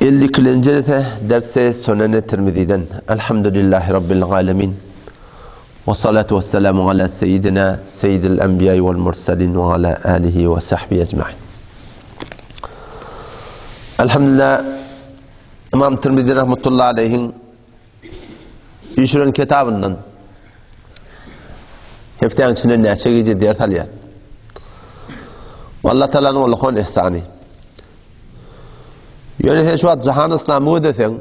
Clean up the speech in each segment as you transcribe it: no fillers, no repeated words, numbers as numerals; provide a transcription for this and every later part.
52. derse Sunen-i Tirmizi'den Elhamdülillahi Rabbil alemin ve salatu ve selamu ala seyyidina seyyidil enbiya vel mursalin ve ala alihi ve sahbihi ecma'in. Elhamdülillah, İmam Tirmizi rahmetullahi aleyhin işiren kitabından hefteğin içinde neçe gece dert alıyor. Allah Teala'nın Allah'ın ihsanı. Yani şu an Cihan İslam'ı desen,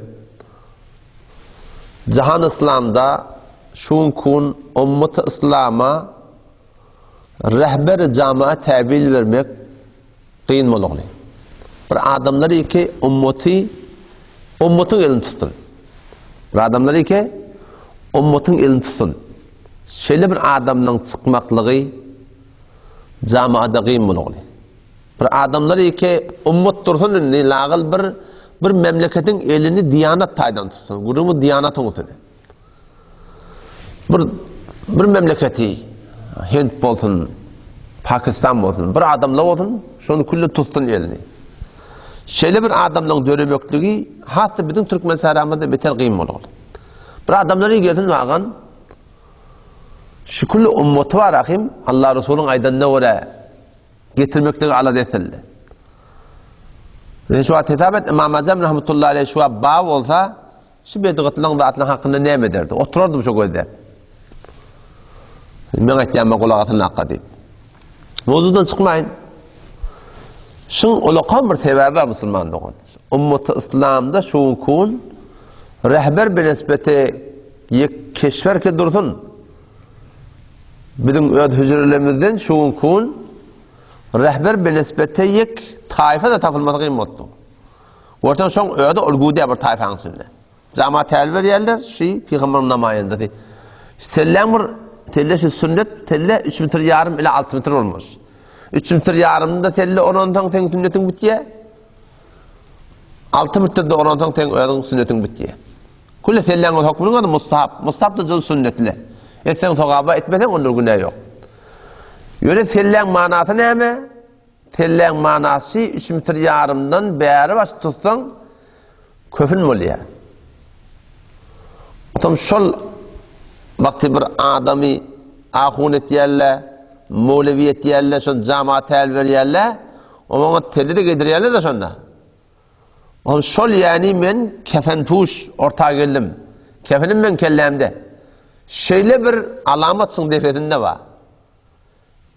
Cihan İslam'da şun kun ümmet-i İslam'a rehber camiye tebil vermek kıyın bolugly. Bir adamlar ki ümmetin elini tutsun. Bir adamlar ki ümmetin elini tutsun. Şöyle bir adamın çıkmaklığı camiyede kıyın bolugly. Bir adamlar ki ümmet dursun ne lağıl bir memleketin elini diyanet taydan tutsun. Gurumu diyanet olsun. Bir memleketi Hint olsun, Pakistan olsun, bir adamla olsun, şunu kullu tutsun elini. Şöyle bir adamla döremöklüğü hatta bizim Türkmen saramada beter kıyım olur. Bir adamları gelsin vagan şu kullu ümmeti var akım Allah Resulü'nün aydanına oraya getirmekliği ala desildi. Ve şu an hitabet İmam Azam rahmetullahi aleyh şu an bağ olsa şu bedigitliğin zatının hakkında ne mi derdi? Otururdum şu gözde. Ben etiyama kulağatın hakkı deyip. Mevzudan çıkmayın. Şun ulukan bir sebebi Müslüman doğun. Ümmeti İslam'da şun kun rehber bir nispeti yek keşfer ki dursun. Bizim öd hücrelerimizden şun kun rehber bir nispeti yek taife de tapılmadı kıymetli. Ortadan şun öde ulgudiye bir taife hansınlar. Cama telver yerler, Peygamber'in namayında değil. Selam bir telle sünnet, telle 3 metre yarım ile 6 metre olmuş. 3 metre yarımda telle 10 ten sünnetin bitiye. 6 metrede 10 ten ödün sünnetin bitiye. Kulle selamın hükmünün adı mustahab. Mustahab da cıl sünnetli. Etsen sokaba etmesen onun günahı yok. Yöre selam manatı ne mi? Selam manası 3 metre yarımdan beri baş tutsan köfün mü oluyor? Tam şol vakti bir adamı ahunet yerle, Mevleviyet yerle, şun cemaat elver yerle, o bana telli de gelir yerle de şunda. O şol yani ben kefen puş ortağa geldim. Kefenim ben kellemde. Şöyle bir alamatsın defetinde var.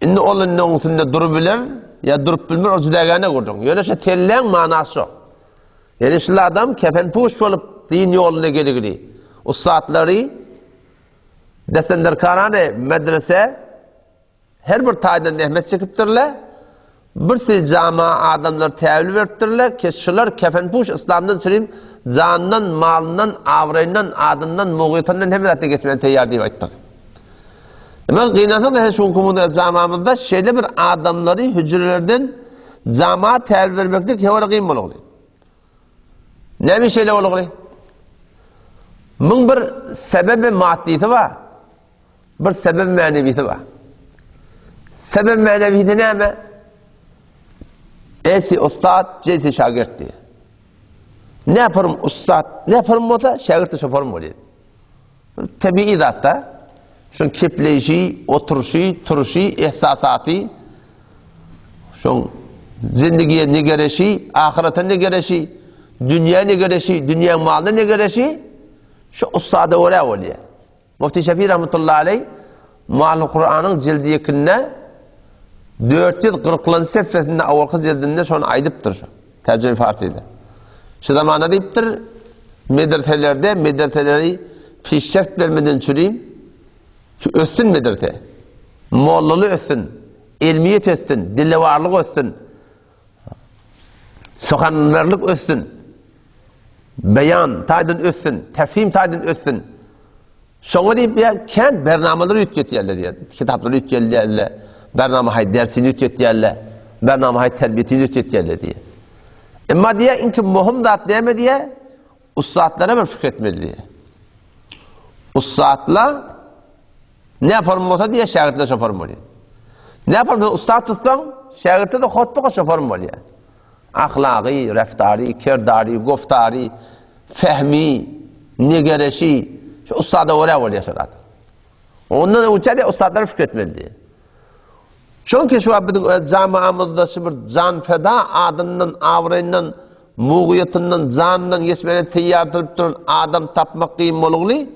İnne olun ne üstünde durabilir ya durup bilmir o cüdagane kurdun. Yani şu tellen manası o. Yani şu adam kefen puş olup din yoluna gelir. O saatleri desenderkarane medrese her bir taydan nehmet çekiptirler. Bir sürü cama adamlar tevli veriptirler. Keşişler kefenpuş İslam'dan süreyim canından, malından, avrayından, adından, muğitandan hem de geçmeyen teyyar deyip ayttık. Ama kıynatın da hiç hukumunda camamızda şeyde bir adamları hücrelerden cama tevli vermekte kevara kıyım olur. Ne bir şeyle olur? Bunun bir sebebi maddiyeti var. Bir sebep maneviyeti var. Sebep maneviyeti ne mi? Esi ustad, cesi şagird diye. Ne yaparım ustad, ne yaparım o da şagird de şaparım oluyor. Tabii zatta. Şun kipleşi, oturuşu, turuşu, ihsasatı, şun zindigiye ne gereşi, ahirete ne gereşi, dünya ne gereşi, dünya malına ne gereşi, şu ustada oraya oluyor. Mufti Şafii rahmetullahi aleyh Muallif Kur'an'ın cildi yakınına 440 sefesinde avvalki cildinde şunu aydıptır şu. Tercüme Farsi'de. Şu zamanda deyiptir medreseleri pişşeft vermeden süreyim. Şu össün medrese. Mollalı össün. İlmiyet össün. Dille varlık össün. Sokanlarlık össün. Beyan taydın össün. Tefhim taydın össün. Şoňa diýip ya kent bernamaları ütgetýärler diýer. Kitapları ütgetýärler. Bernama hay dersini ütgetýärler. Bernama hay terbiyetini ütgetýärler diýer. Emma diýer inki muhim zat näme diýer? Ustadlara bir fikir etmeli diýer. Ustadlar ne yaparım bolsa diýer şagirdler şoparım bolýar. Ne yaparım ustad tutsaň şagirdler de hotpa şoparım bolýar. ahlaki, reftari, kirdari, guftari, fehmi, nigereşi, şu ustada oraya yaşarat. Ondan uçadı ustadlar fikretmeli. Çünkü şu bizim camiamızda bir can feda adının, avrayının, muğuyatının, canının yesmene tiyar tırıp durun adam tapmak kıyım olugli.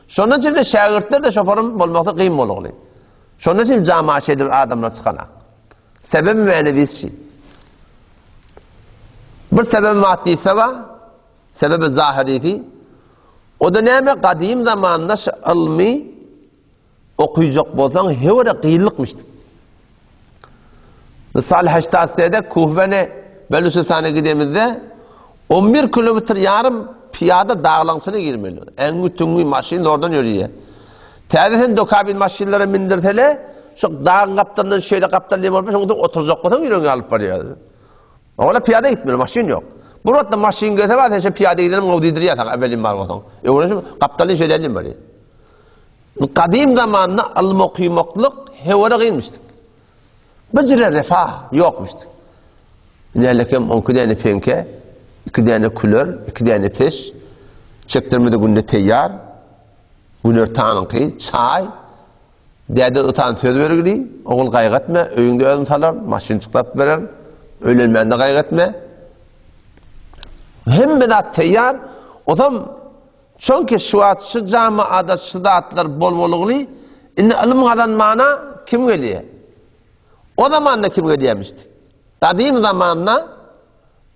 Şunun için de şagirtler de şoförüm bulmakta kıyım olugli. Şunun için camia şeydir adamlar çıkanak. Sebebi menevisi şey. Bir sebebi maddiyse var, sebebi zahiriydi. O dönemi kadim zamanında ilmi okuyacak bolsan hevada kıyılıkmıştı. Misal Haştasiye'de Kuhve'ne Belusistan'a gidemizde 11 kilometre yarım piyada dağlansına girmeli. En gütüngü maşin oradan yürüyor. Tədəsən dokabin maşinlere mindirtele, şu dağın kaptanından şeyle kaptanlığım olmuş, ondan oturacak kodan yürüyün alıp varıyor. Ola piyada gitmiyor, maşin yok. Burada maşin götür var, sen piyada gidelim, o didir yatak, evvelin var kodan. Öyle şu kaptanlığın şeylerden var. Kadim zamanında al-muqimoklık hevada kıymıştık. Bıcıra refah yokmuştuk. Nelekem 10 tane penke, 2 tane külör, 2 tane peş, çektirmede günde teyyar, günler tanınkı, çay, dede utan söz vergili, oğul kaygıtma, öyünde ölüm talar, maşin çıklat verer, ölülmen de kaygıtma. Hem de teyyar, otam, çünkü şu camiada şidatlar bol boluglu, inni ilmgadan mana kim geliyor? O zaman da kim geliyormuştu? Kadim zamanında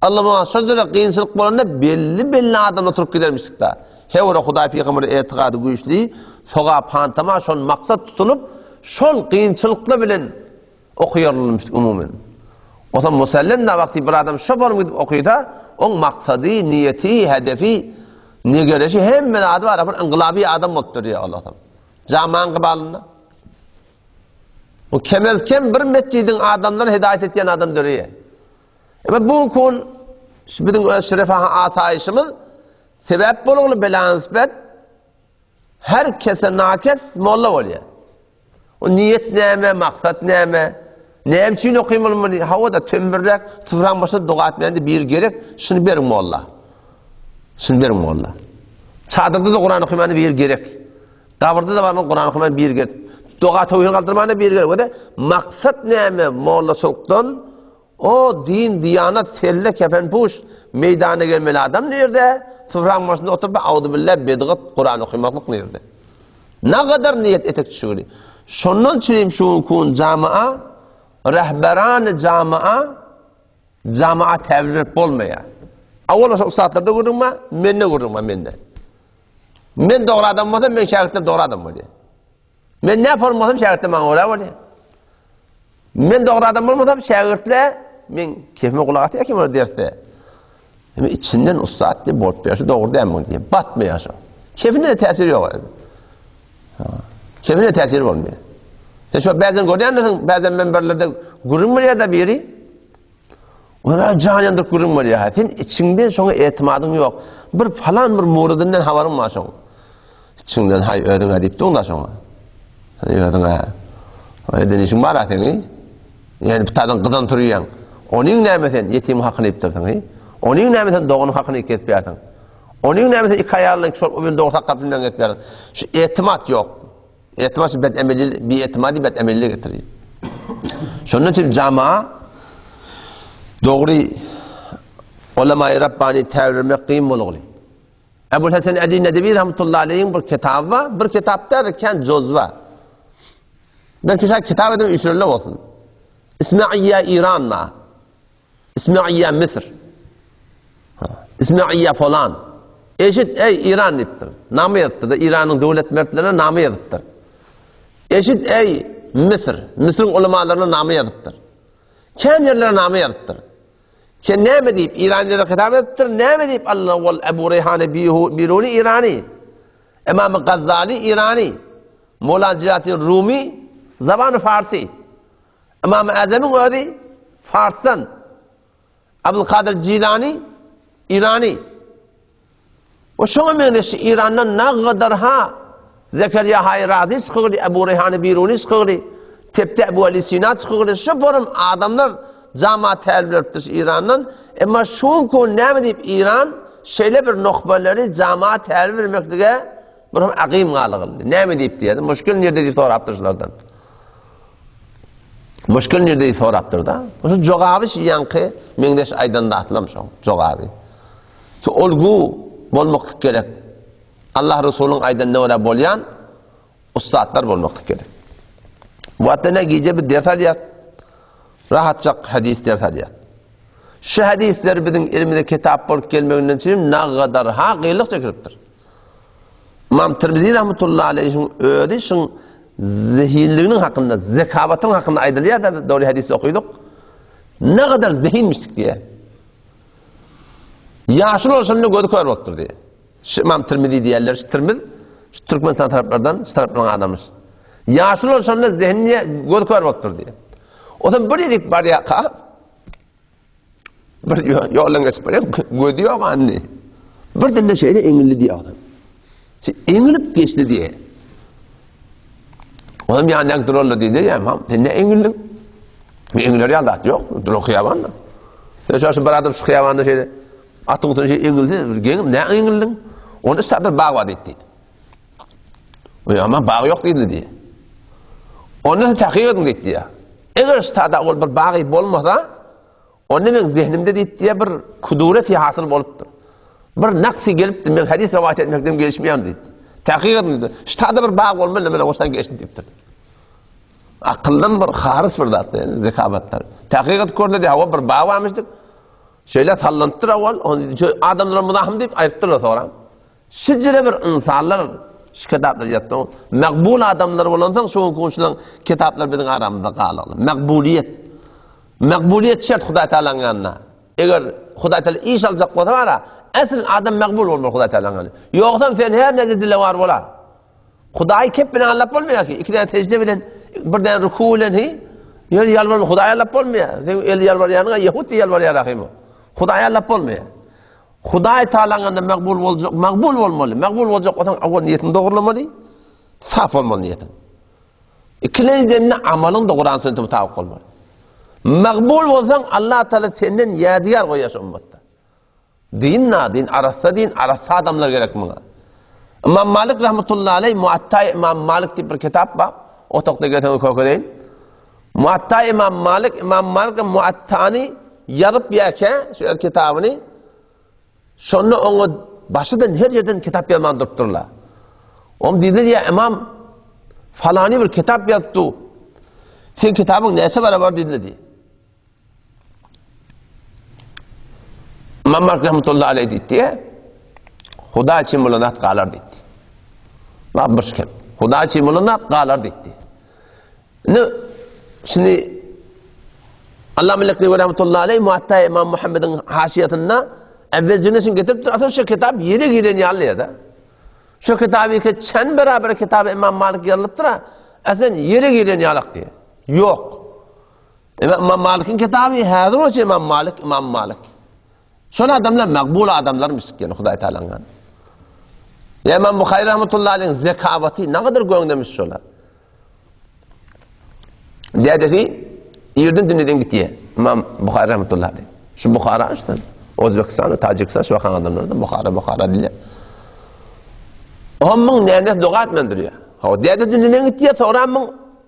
Allah'ın sözüyle kıyınçılık bolanında belli adam oturup gidermiştik da. Hevra Huday Peygamber'e etikadı güçlü, soğa pantama şon maksat tutulup, şol kıyınçılıkla bilen okuyarılmıştık umumen. O zaman musallem de vakti bir adam şoförüm gidip okuyor da, onun maksadı, niyeti, hedefi, ne görüşü hem ben adı var, ingılabi adam oturuyor Allah'tan. Camian kıbalında. O kemezken bir mescidin adamları hidayet eten adam dörüyor. Ama bu konu, bizim şerefah asayişimiz, sebep bulunlu belansbet, herkese nakes molla oluyor. O niyet neyme, maksat neyme, neyem için okuyum olmalı, havada tömbürrek, sıfıran başında dua etmeyen bir gerek, şunu verin molla. Şunu verin molla. Çadırda da Kur'an okumanı bir gerek. Kavurda da var mı Kur'an okumanı bir gerek. Dua tevhid kaldırmanı bir gerek. O da maksat neyme molla çoktan, o din, diyanat, selle, kefen, puş, meydana gelmeli adam nerede? Sıfıran başında oturup, Audu billah, bedgat, Kur'an okumaklık nerede? Ne kadar niyet etek düşürüyor? Şundan çürüyüm şu kun camia, rehberan camia tevrik olmaya. Avval o saatlerde görünme, menne görünme, menne. Men doğru adam olsam, men şagirdem doğru adam oluyor. Men ne yaparım olsam, şagirdem bana oraya oluyor. Men doğru adam olmasam, şagirdle, men keyfime kulak atıyor ki bunu derse. Ama içinden ustad diye bort bir doğru değil mi diye, batmıyor şu. Keyfine de tesiri yok. Keyfine de tesiri olmuyor. Şu bazen görüyorsun, bazen menberlerde görünmüyor da biri. Ona canyandır görünmüyor. Sen içinden sonra etimadın yok. Bir falan bir muradından havarın var sonra. İçinden hay ödün edip de onda sonra. Ödün ha. Ödün işin var atın. Yani bir tadın kızan duruyorsun. Onun nemeten yetim hakkını iptirdin. Onun nemeten doğunun hakkını iketmeyerdin. Onun nemeten iki ayarlığın şort öbürün doğru hakkını iketmeyerdin. Şu etimat yok. Etimat bir etimadi bet emelli getiriyor. Şunun için camia doğru ulema-i Rabbani tevrime kıyım olugli. Ebu'l Hasan Adi Nedevi rahmetullahi aleyhin bir kitabı var. Bir kitap derken cozva. Ben kişi kitap edeyim işlerle olsun. İsmailiyye İran'la. İsmailiyye Mısır. İsmailiyye falan. Eşit ey İran deyiptir. Namı yazıptır da İran'ın devlet mertlerine namı yazıptır. Eşit ey Mısır. Mısır'ın ulemalarına namı yazıptır. Kendi yerlerine namı yazıptır. Ki ne mi deyip İranlılara hitap ettir, ne mi deyip Allah vel Ebu Reyhane Biruni İrani, İmam-ı Gazali İrani, Mola Cilatin Rumi, zamanı Farsi, İmam-ı Azam'ın ödi Fars'tan, Abdülkadir Cilani İrani. O şuna meyleşi İran'dan ne kadar ha Zekeriya Hay Razi çıkırdı, Ebu Reyhane Biruni çıkırdı, Tepte Ebu Ali Sina çıkırdı, şu forum adamlar cemaat terbiye ettir İran'dan. Ama şun kun ne deyip İran şöyle bir nokbaları cemaat terbiye vermeklige bir aqim qalıqıldı. Ne deyip diye. Müşkül nerede deyip soraptırlardan. Müşkül nerede deyip soraptır da. Şu cevabı yankı mendeş aydan da atlamışam cevabı. Ki olgu bolmak gerek. Allah Resulü'nün aydan ne ola bolyan ustadlar bolmak gerek. Bu hatta ne gece bir ders aliyat. Rahatça hadis ders aliyat. Şu hadisler bizim elimizde kitap bulup gelmeğinden için ne kadar haqiqlik çekiriptir. İmam Tirmizi rahmetullahi aleyh'in ödü şun zihinliğinin hakkında, zekavatın hakkında aydılıyor da doğru hadisi okuduk. Ne kadar zihinmiştik diye. Yaşlı olsun ne gördük var oldur diye. Şu İmam Tirmizi diyorlar, şu Tirmiz, şu Türkmenistan taraflardan, şu taraflardan adamız. Yaşlı olsun ne zihinliğe gördük var oldur diye. O zaman bir yedik var ya ka, bir yolun espriye gödüyor ama anne. Bir de şeyde İngilizce diye adam. İngilip geçti diye. Oğlum ya ne kadar oldu diye ya imam. Ne İngilip? İngilizce yalat yok. Dur okuyavanla. Şu bir adam şu okuyavanla şeyde. Atın şey İngilizce. Ne İngilizce? Onu satır bağ var dedi. Ama bağ yok dedi diye. Onu tahkik edin dedi ya. Eğer stada ol bir bağı olmasa, onu ben zihnimde dedi diye bir kudureti hasıl oluptur. Bir naksi gelip de ben hadis rivayet etmekten gelişmeyen dedi. Tahkik edin dedi. Stada bir bağ olmalı ben olsan geçti deyiptir. Akıldan bir haris bir dat yani zekabatlar. Tahkik edip gördü hava bir bağ varmıştık. Şöyle tallanttır avval, adamlara mudahım deyip ayırttırır sonra. Şicre bir insanlar şu kitaplar yattı. Makbul adamlar olansan şu konuşulan kitaplar bizim aramızda kalıqlı. Makbuliyet. Makbuliyet şart Huday Teala'nın yanına. Eğer Huday Teala iş alacak olsa var ya, asıl adam makbul olmalı Huday Teala'nın yanına. Yoksa sen her ne dile var ola. Huday kep bilen anlap olmuyor ki. İki tane tecrübe bilen, bir tane ruku bilen yani yalvarma Huday anlap olmuyor. Sen el yalvar yanına Yahudi yalvar yarahim. Huday anlap olmuyor. Huday Teala'nın makbul olacak, makbul olmalı. Makbul olacak olan avval niyetini doğrulamalı, saf olmalı niyetin. İkinciden amalın doğrudan sünnete mutabık olmalı. Makbul olsan Allah Teala senden yadigar koyar ümmette. Din arasa adamlar gerek buna. İmam Malik rahmetullahi aleyh Muatta İmam Malik diye bir kitap var. O tokta geten okulayın. Muatta İmam Malik Muatta'ni yarıp yake şu kitabını sonra onu başından her yerden kitap yazmandırtırlar. Onu dedi ya imam falani bir kitap yazdı. Sen kitabın neyse beraber dedi diye. İmam Malik rahmetullahi aleyh dedi ya Huda için mulunat qalar dedi. Babmış kim? Huda için mulunat qalar dedi. Ne? Şimdi Allah Melekli ve rahmetullahi aleyh Muatta İmam Muhammed'in haşiyatında evvel cümlesini getirip durur. Şu kitap yeri giren yerliyor da. Şu kitabı ki çen beraber kitabı İmam Malik yazılıp durur. Aslında yeri giren yerlik diye. Yok. İmam Malik'in kitabı hazır olsa İmam Malik. Şöyle adamlar makbul adamlar mısık yani Huday Teala'nın. Ya İmam Bukhari rahmetullahi aleyh'in zekavati ne kadar göğündemiş şöyle. Dedi yerden dünyeden gitti İmam Bukhari rahmetullahi aleyh. Şu Bukhara işte Özbekistan, Tacikistan şu bakan adamlardan Bukhara diye. Onun neyine dua etmendiriyor. O dedi dünyeden gitti sonra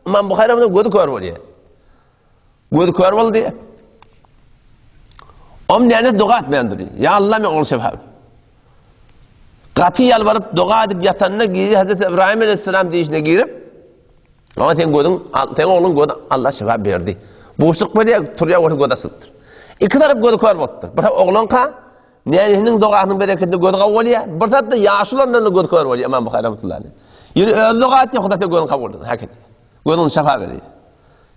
İmam Bukhari rahmetullahi gödü kör oluyor. Gödü kör oldu diye. Onun neyine dua etmendiriyor. Ya Allah men onu şefab. Katı yalvarıp dua edip yatanına gidiyor Hazreti İbrahim aleyhisselam deyişine girip ama sen oğlun gödü Allah şefab verdi. Boşluk böyle turya orta gödü asıldır. İki taraf gödü kör oldu. Bir taraf oğlun ka neyinin duasının bereketini gödü kavvalıyor. Bir taraf da yaşlılarının gödü kör oluyor İmam Bukhari rahmetullahi aleyh. Yani öz dua ettiği Huda gödü kabul ediyor. Hakikaten. Gödünün şefab veriyor.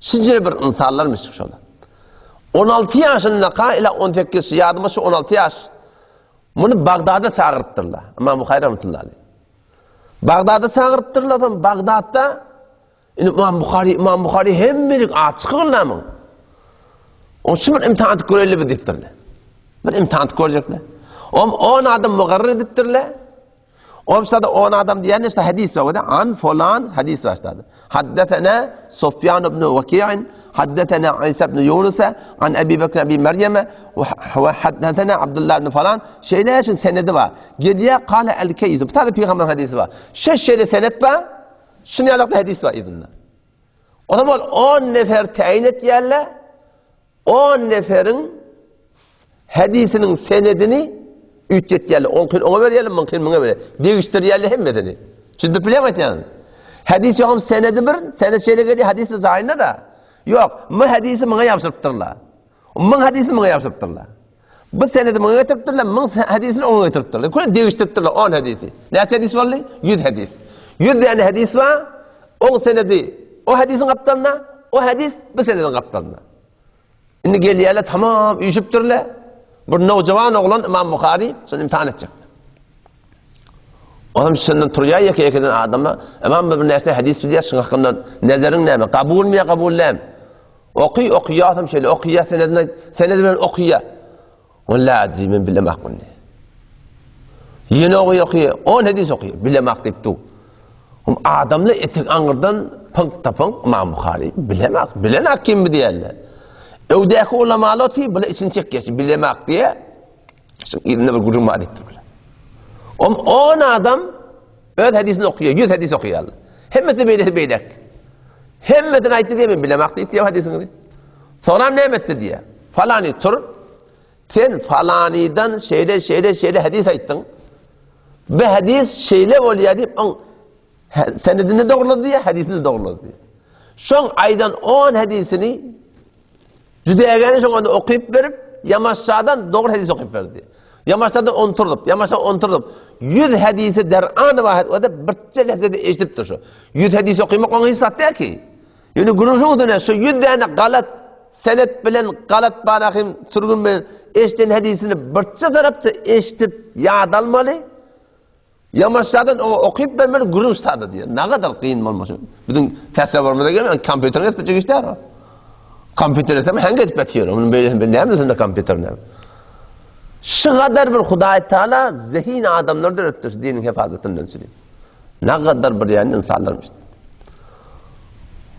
Sizce bir insanlarmış şöyle. 16 yaşında ile 18 yadımı 16 yaş. Bunu Bağdat'a çağırıptırlar. İmam Bukhari rahmetullahi aleyh. Bağdat'a çağırıptırlar. Bağdat'ta İmam Bukhari hem bir açıkırlar mı? Onun için bir imtihan görevli bir deyiptirler. Bir imtihan görecekler. 10 adam mugarrer ediptirler. O işte 10 adam diyen işte hadis var. An falan hadis var işte. Haddetena Sufyan ibn Vaki'in, haddetena İsa ibn Yunus, an Ebi Bekir Ebi Meryem'e ve haddetena Abdullah ibn falan. Şeyler için senedi var. Gediye kâle el-keyz. Bu tabi peygamber hadisi var. Şeyle senet var. Şunu alakta hadis var ibnler. O zaman 10 nefer tayin et yerle 10 neferin hadisinin senedini ücret yerle 10 kıl ona verelim 10 kıl buna verelim. Değiştir yerle hem medeni. Şimdi bilemet yani. Hadis yokum senedi bir, senet şeyle geliyor hadisi zahirine da. Yok, bu hadisi bana yapsırttırlar. Bu hadisini bana yapsırttırlar. Bu senedi bana getirttirler, bu hadisini ona getirttirler. Kule değiştirttirler 10 hadisi. Ne hadis var li? 100 hadis. 100 tane hadis var, 10 senedi o hadisin kaptanına, o hadis bu senedin kaptanına. Şimdi geliyorlar tamam, üşüptürler. Bir nocavan oğlan İmam Bukhari sonra imtihan edecek. Adam senden turuyor ya ki adamla İmam bir neyse hadis biliyor şuna hakkında nezerin ne mi? Kabul mi ya kabul mi? Okuyor adam şöyle okuyor senedini okuyor. Vallahi adri ben bilemek bunu. Yine okuyor 10 hadis okuyor bilemek deyipti. Adamla etek angırdan pınk tapın İmam Bukhari bilemek bilenek kim diyorlar. Evdeki ulamalı böyle için çekiyor, bilemek diye. İrine bir gurur madiptir. 10 adam öz hadisini okuyor, 100 hadis okuyor. Hemmeti beylek. Hemmetini ayıttı diye mi bilemek diye hadisini. Sonra ne etti diye. Falani tur, sen falaniden şeyle hadis ayıttın. Ve hadis şeyle oluyor deyip, senedini doğruladı diye, hadisini doğruladı diye. Son aydan 10 hadisini Cüdeyegeni şoğunda okuyup verip, yamaçlardan doğru hadis okuyup verdi. Yamaçlardan onturdum. 100 hadisi der'an vahid, o da birçe lezzetli eşitiptir şu. 100 hadisi okuymak onu hissat değil ki. Yani guruşun dönem, şu 100 tane galat, senet bilen, galat bağlaqim, turgun bilen, eşten hadisini birçe tarafta eşitip yağdalmalı. Yamaçlardan okuyup vermeli, gurun stadı diyor. Ne kadar kıyın olmasın. Bütün tasavvurumda gelmeyen, kompüterine etmeyecek işler var. Kompüter etsem hangi etip etiyor? Onun böyle ne yapıyorsun da kompüter ne? Şu kadar bir Huda-i Teala zihin adamlardır öttür dinin hefazetinden söyleyeyim. Ne kadar bir yani insanlarmıştı.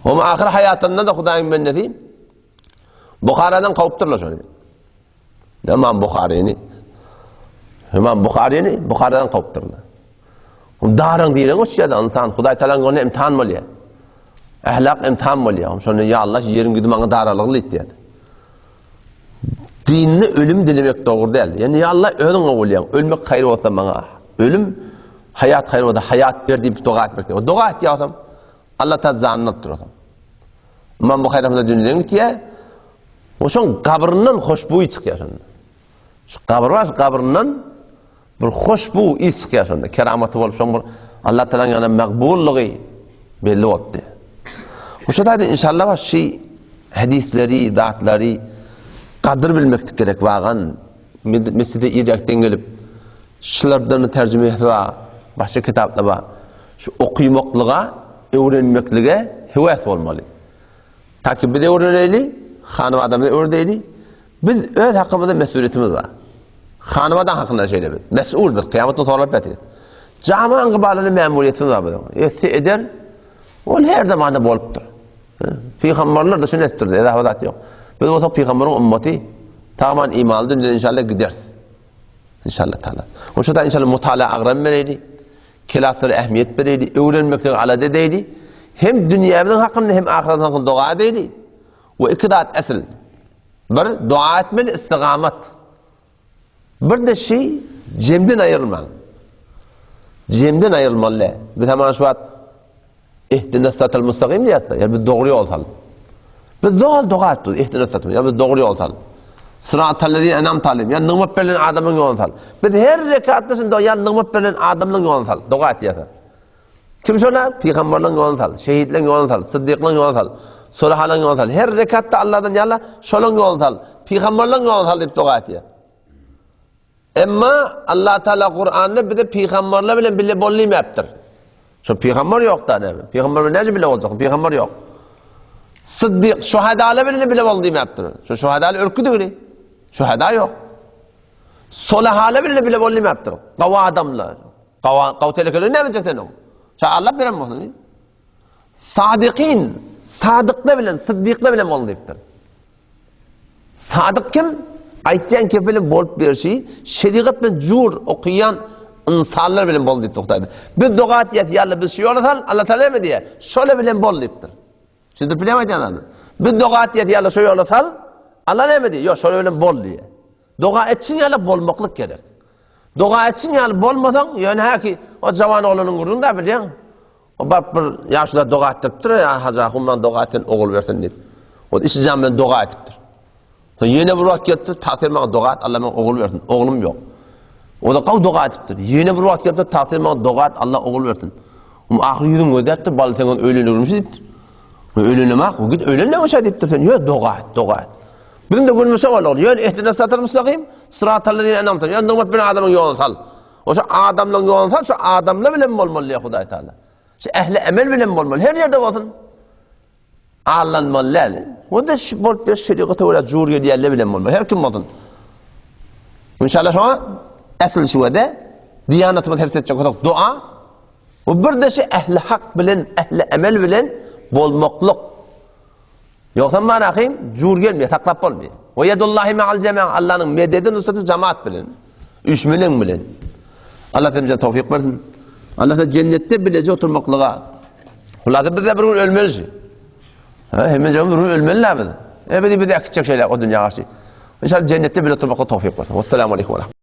Ama ahir hayatında da Huda'yın ben ne diyeyim? Bukhara'dan kovupturlar şöyle. İmam Bukhari'ni Bukhara'dan kovupturlar. Darın diyelim o şeyde insan Huda-i Teala'nın onu imtihan mı oluyor? Ahlak imtihan mı oluyor? Sonra ya Allah yerin güdümağına daralıqlı et dedi. Dinini ölüm dilemek doğru değil. Yani ya Allah ölüm oluyor. Ölmek hayır olsa bana. Ölüm hayat hayır olsa hayat ver deyip dua etmek. O dua et ya adam. Allah ta zannettir adam. İmam Bukhari rahmetullah dünyeden gitti. O şun kabrından hoşbuğu çıkıyor şimdi. Şu kabr var, şu kabrından bir hoşbuğu iş çıkıyor şimdi. Keramatı olup şun Allah Teala'nın yana mekbulluğu belli oldu. O şurada inşallah var şey hadisleri, dağıtları kadir bilmek gerek vagan. Mesela İrak'tan gelip şılardan tercüme etme başka kitaplar var. Şu okuymaklığa, öğrenmekliğe hevas olmalı. Takip de öğreneli, hanım adamı öğreneli. Biz öz hakkımızda mesuliyetimiz var. Hanım adam hakkında şeyle biz. Mesul biz, kıyametten sonra betiyiz. Cami'nin kıbalını memuriyetimiz var. Etse eder, o her zamanda boluptur. Peygamberler de sünnettir, edahadat yok. Biz olsak Peygamberin ümmeti tamamen imanlı dünyada inşallah gider. İnşallah Teala. O şurada inşallah mutala ağram vereydi. Kilaslara ehemmiyet vereydi. Öğrenmekten ala dedeydi. Hem dünyamızın hakkında hem ahiretin hakkında dua edeydi. Ve iki daat esl. Bir dua etmeli istigamet. Bir de şey cemden ayrılma. Cemden ayrılmalı. Biz hemen şu an İhdina sıratal müstakim diyatla. Yani biz doğru yol salın. Biz dua ettik. İhdina sıratal. Yani biz doğru yol salın. Sıratal lezine enam talim. Yani nığmap verilen adamın yolunu salın. Biz her rekattasında yani nığmap verilen adamın yolunu salın. Dua et diyatla. Kim şöyle? Peygamberlerin yolunu salın. Şehitlerin yolunu salın. Sıddıkların yolunu salın. Solahaların yolunu salın. Her rekatta Allah'tan yalla şolun yolunu salın. Peygamberlerin yolunu salın deyip dua et diyatla. Ama Allah Teala Kur'an'da bir de peygamberler bile bile bollayım yaptır. Şu peygamber yok da ne? Peygamber nece bile olacak? Peygamber yok. Sıddık, şuhadalar bile bollayım yaptır. Şu şuhadalar ürküdü öyle. Şuhada yok. Solahalar bile bollayım yaptır. Qava adamlar. Qavtelikleri ne bilecekten o? Allah veren bolsun. Sadiqin, sadıkla bilen, sıddıkla bilen bolun deyipdir. Sadık kim? Aytjan kefilim bolup berşi, şeriat bilen jur okuyan insanlar bilen bol deyip toktaydı. Bir dogat yetýärli bir şey olasal, Allah Teala mi diye? Şöyle bilen bol deyipdir. Şimdi bilemedi anladın. Bir dogat yetýärli şey olasal, Allah ne mi diye? Yok şöyle bilen bol diye. Doğa etsin ýaly bolmaklyk gerek. Doğa etsin ýaly bolmasaň, ýöne haki o jawan oglunyň gurunda bilýän. O bap bir ýaşlar doğa etipdir, haja humman doğa eten ogul bersin deyip. O işi jaman doğa etipdir. Yine bir wagt geldi, tatir maňa doğa et, Allah maňa ogul bersin. Oglum ýok. O da qaw doğa etipdir. Yine bir wagt geldi, tatir maňa doğa et, Allah ogul bersin. Ahir ýüzüň ödäpdir, bal seňen öýlenirmiş deyipdir. Öýlenemek, o git öýlenme oşa deyipdir. Sen ýö doğa et. Bizim de gülmüşe olur. Ýöne ihtinas satar mustaqim, sıratallazina en'amta. Ýöne nöwmet bir adamyň ýoluna sal. Oşa adamlaryň ýoluna sal, şu adamlar bilen bolmaly Hudaý Taala. Şu ehli emel bilen bolmaly. Her ýerde bolsun. Allanmaly. O da şu bolup bir şeriata öyle jur ýerler bilen bolmaly. Her kim bolsun. İnşallah şu asl şuwada diýanatymy hepsetjek olsak dua. O bir de şu ehli hak bilen, ehli emel bilen bolmaklyk. Yoksa maraqim jur gelmiyor, taklap bolmuyor. Ve yedullahi ma'al cema' Allah'ın mededin ustası cemaat bilen, üşmelen bilen. Allah temizden tevfik versin. Allah da cennette bilece oturmaklığa. Ulatı bize bir gün ölmeliyiz. Hemen canım bir gün ölmeliyiz. Ebedi bir de akıtacak şeyler o dünya karşı. İnşallah cennette bile oturmaklığa tevfik versin. Vesselamu aleykum ve rahmetullah.